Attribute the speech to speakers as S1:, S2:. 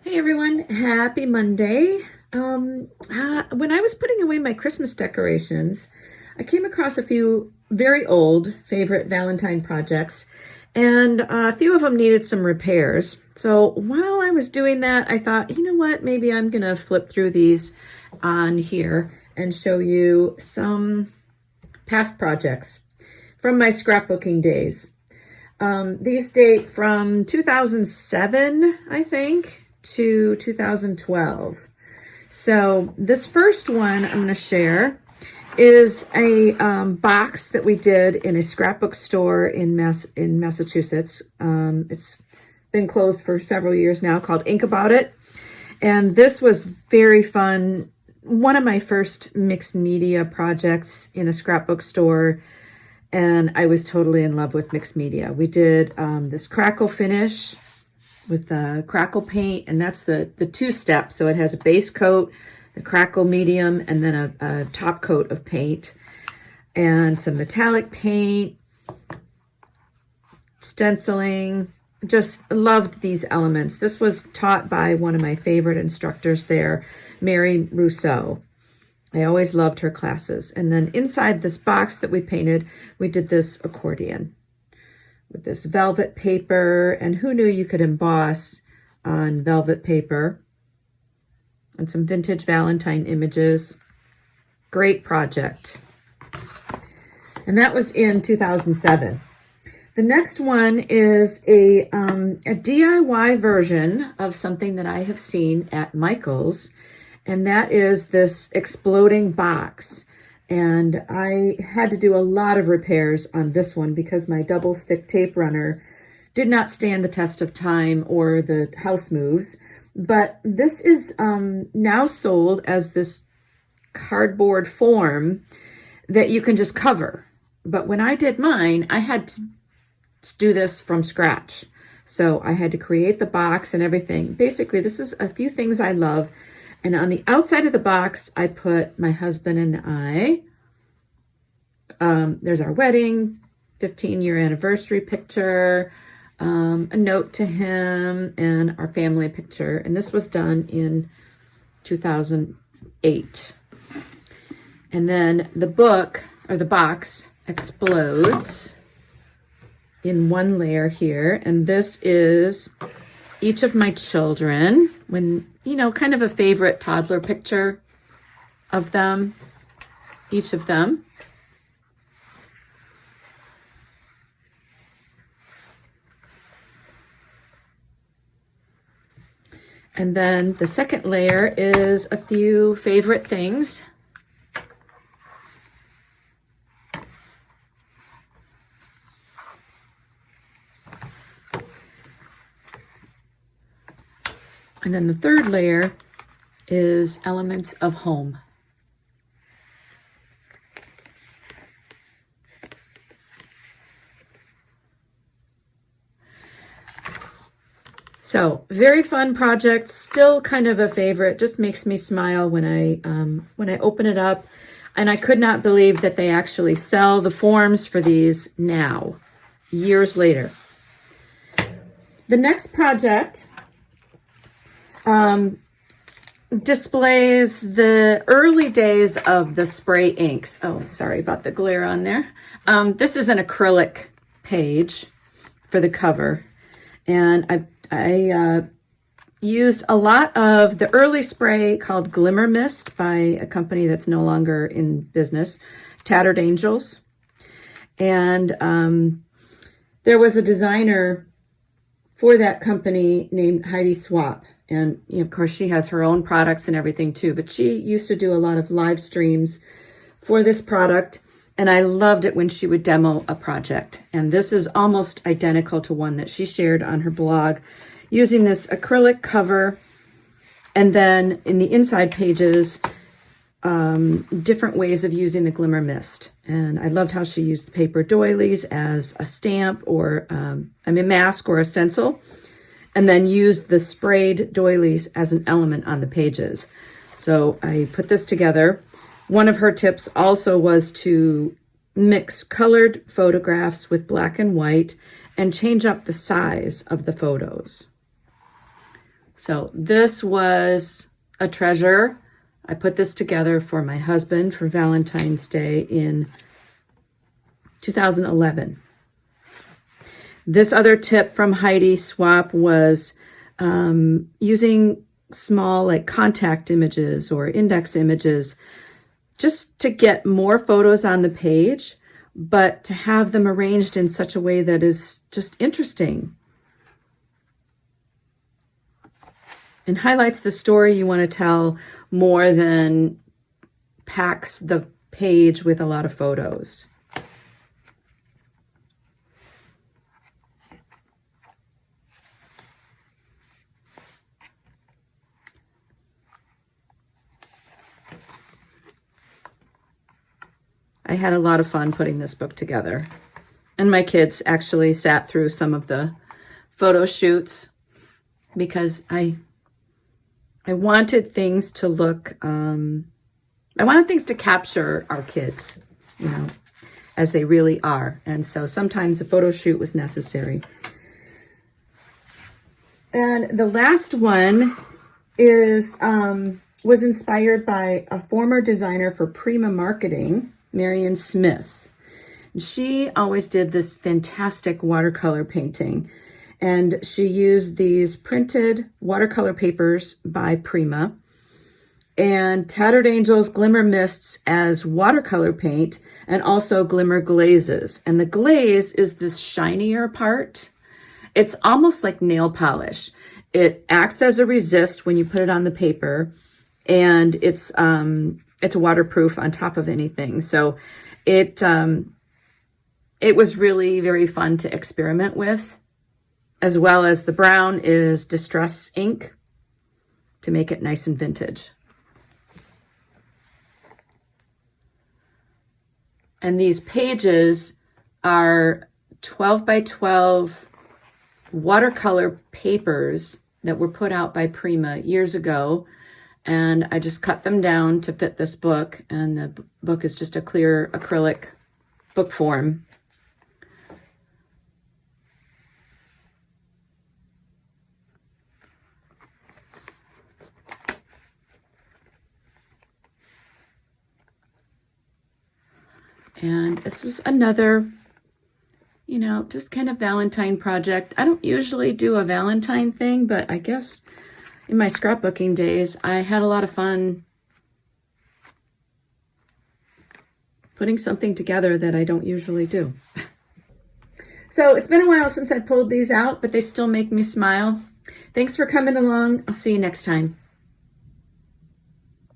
S1: Hey everyone, happy Monday. When I was putting away my Christmas decorations, I came across a few very old favorite Valentine projects, and a few of them needed some repairs. So while I was doing that, I thought, you know what, maybe I'm gonna flip through these on here and show you some past projects from my scrapbooking days. These date from 2007, I think, to 2012. So this first one I'm going to share is a box that we did in a scrapbook store in Massachusetts. It's been closed for several years now, called Ink About It. And this was very fun. One of my first mixed media projects in a scrapbook store. And I was totally in love with mixed media. We did this crackle finish with the crackle paint, and that's the two steps. So it has a base coat, the crackle medium, and then a top coat of paint, and some metallic paint, stenciling. Just loved these elements. This was taught by one of my favorite instructors there, Mary Rousseau. I always loved her classes. And then inside this box that we painted, we did this accordion with this velvet paper. And who knew you could emboss on velvet paper? And some vintage Valentine images. Great project. And that was in 2007. The next one is a DIY version of something that I have seen at Michael's. And that is this exploding box. And I had to do a lot of repairs on this one because my double stick tape runner did not stand the test of time or the house moves. But this is now sold as this cardboard form that you can just cover. But when I did mine, I had to do this from scratch. So I had to create the box and everything. Basically, this is a few things I love. And on the outside of the box, I put my husband and I. There's our wedding, 15-year anniversary picture, a note to him, and our family picture. And this was done in 2008. And then the book, or the box, explodes in one layer here. And this is each of my children, when, you know, kind of a favorite toddler picture of them, each of them. And then the second layer is a few favorite things. And then the third layer is elements of home. So very fun project, still kind of a favorite, just makes me smile when I open it up. And I could not believe that they actually sell the forms for these now, years later. The next project displays the early days of the spray inks. Oh, sorry about the glare on there. This is an acrylic page for the cover. And I used a lot of the early spray called Glimmer Mist by a company that's no longer in business, Tattered Angels. And there was a designer for that company named Heidi Swap. And you know, of course, she has her own products and everything too, but she used to do a lot of live streams for this product. And I loved it when she would demo a project. And this is almost identical to one that she shared on her blog using this acrylic cover. And then in the inside pages, different ways of using the Glimmer Mist. And I loved how she used paper doilies as a stamp or a mask or a stencil. And then used the sprayed doilies as an element on the pages. So I put this together. One of her tips also was to mix colored photographs with black and white and change up the size of the photos. So this was a treasure. I put this together for my husband for Valentine's Day in 2011. This other tip from Heidi Swap was using small like contact images or index images just to get more photos on the page, but to have them arranged in such a way that is just interesting and highlights the story you want to tell more than packs the page with a lot of photos. I had a lot of fun putting this book together. And my kids actually sat through some of the photo shoots because I wanted things to look, I wanted things to capture our kids, you know, as they really are. And so sometimes a photo shoot was necessary. And the last one is, was inspired by a former designer for Prima Marketing, Marion Smith. She always did this fantastic watercolor painting, and she used these printed watercolor papers by Prima and Tattered Angels Glimmer Mists as watercolor paint, and also glimmer glazes. And the glaze is this shinier part. It's almost like nail polish. It acts as a resist when you put it on the paper, and it's waterproof on top of anything. So it was really very fun to experiment with, as well as the brown is distress ink to make it nice and vintage. And these pages are 12 by 12 watercolor papers that were put out by Prima years ago. And I just cut them down to fit this book. And the book is just a clear acrylic book form. And this was another, you know, just kind of Valentine project. I don't usually do a Valentine thing, but I guess in my scrapbooking days, I had a lot of fun putting something together that I don't usually do. So it's been a while since I pulled these out, but they still make me smile. Thanks for coming along. I'll see you next time.